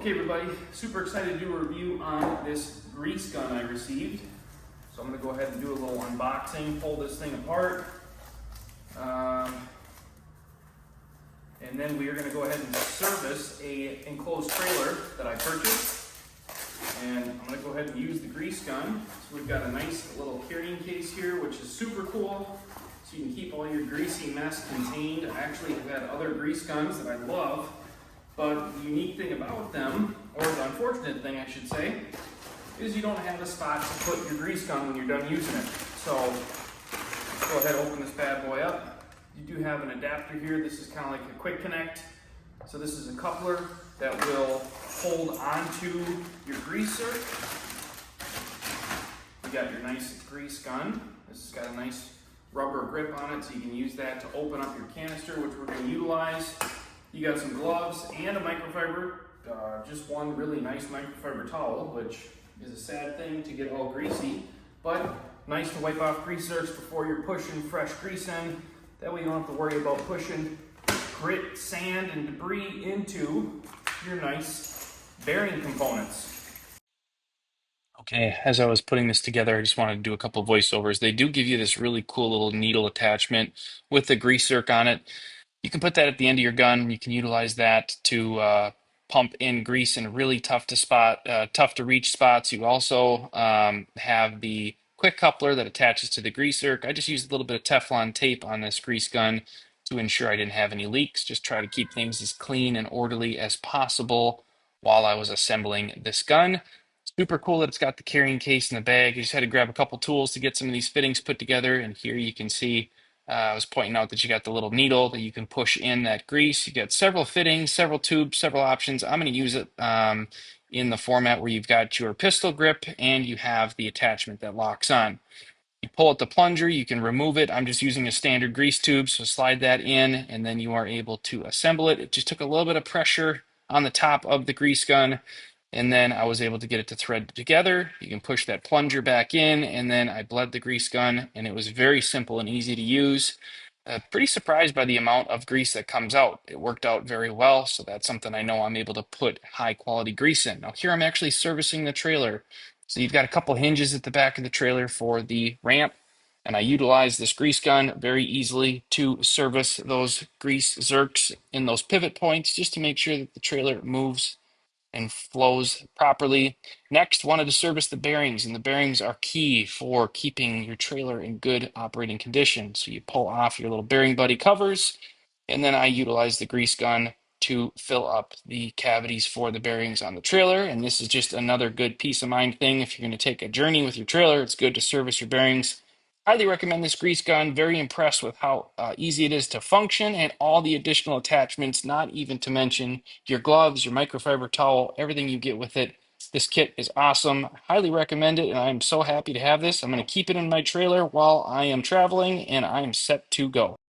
Okay, everybody, super excited to do a review on this grease gun I received. So I'm going to go ahead and do a little unboxing, pull this thing apart. And then we are going to go ahead and service a enclosed trailer that I purchased. And I'm going to go ahead and use the grease gun. So we've got a nice little carrying case here, which is super cool. So you can keep all your greasy mess contained. I actually have had other grease guns that I love. But the unique thing about them, or the unfortunate thing I should say, is you don't have a spot to put your grease gun when you're done using it. So let's go ahead and open this bad boy up. You do have an adapter here. This is kind of like a quick connect. So this is a coupler that will hold onto your greaser. You got your nice grease gun. This has got a nice rubber grip on it, so you can use that to open up your canister, which we're going to utilize. You got some gloves and a microfiber, just one really nice microfiber towel, which is a sad thing to get all greasy, but nice to wipe off grease zerks before you're pushing fresh grease in. That way you don't have to worry about pushing grit, sand, and debris into your nice bearing components. Okay, as I was putting this together, I just wanted to do a couple of voiceovers. They do give you this really cool little needle attachment with the grease zerk on it. You can put that at the end of your gun. You can utilize that to pump in grease in really tough to reach spots. You also have the quick coupler that attaches to the grease zerk. I just used a little bit of Teflon tape on this grease gun to ensure I didn't have any leaks. Just try to keep things as clean and orderly as possible while I was assembling this gun. Super cool that it's got the carrying case in the bag. You just had to grab a couple tools to get some of these fittings put together. And here you can see I was pointing out that you got the little needle that you can push in that grease. You got several fittings, several tubes, several options. I'm going to use it in the format where you've got your pistol grip and you have the attachment that locks on. You pull out the plunger, you can remove it. I'm just using a standard grease tube, so slide that in and then you are able to assemble it. It just took a little bit of pressure on the top of the grease gun, and then I was able to get it to thread together. You can push that plunger back in, and then I bled the grease gun, and it was very simple and easy to use. Pretty surprised by the amount of grease that comes out. It worked out very well, so that's something I know I'm able to put high quality grease in. Now here I'm actually servicing the trailer. So you've got a couple hinges at the back of the trailer for the ramp, and I utilize this grease gun very easily to service those grease zerks in those pivot points just to make sure that the trailer moves and flows properly. Next, wanted to service the bearings, and the bearings are key for keeping your trailer in good operating condition. So you pull off your little bearing buddy covers, and then I utilize the grease gun to fill up the cavities for the bearings on the trailer. And this is just another good peace of mind thing. If you're going to take a journey with your trailer, it's good to service your bearings. Highly recommend this grease gun. Very impressed with how easy it is to function and all the additional attachments, not even to mention your gloves, your microfiber towel, everything you get with it. This kit is awesome. Highly recommend it, and I'm so happy to have this. I'm going to keep it in my trailer while I am traveling, and I am set to go.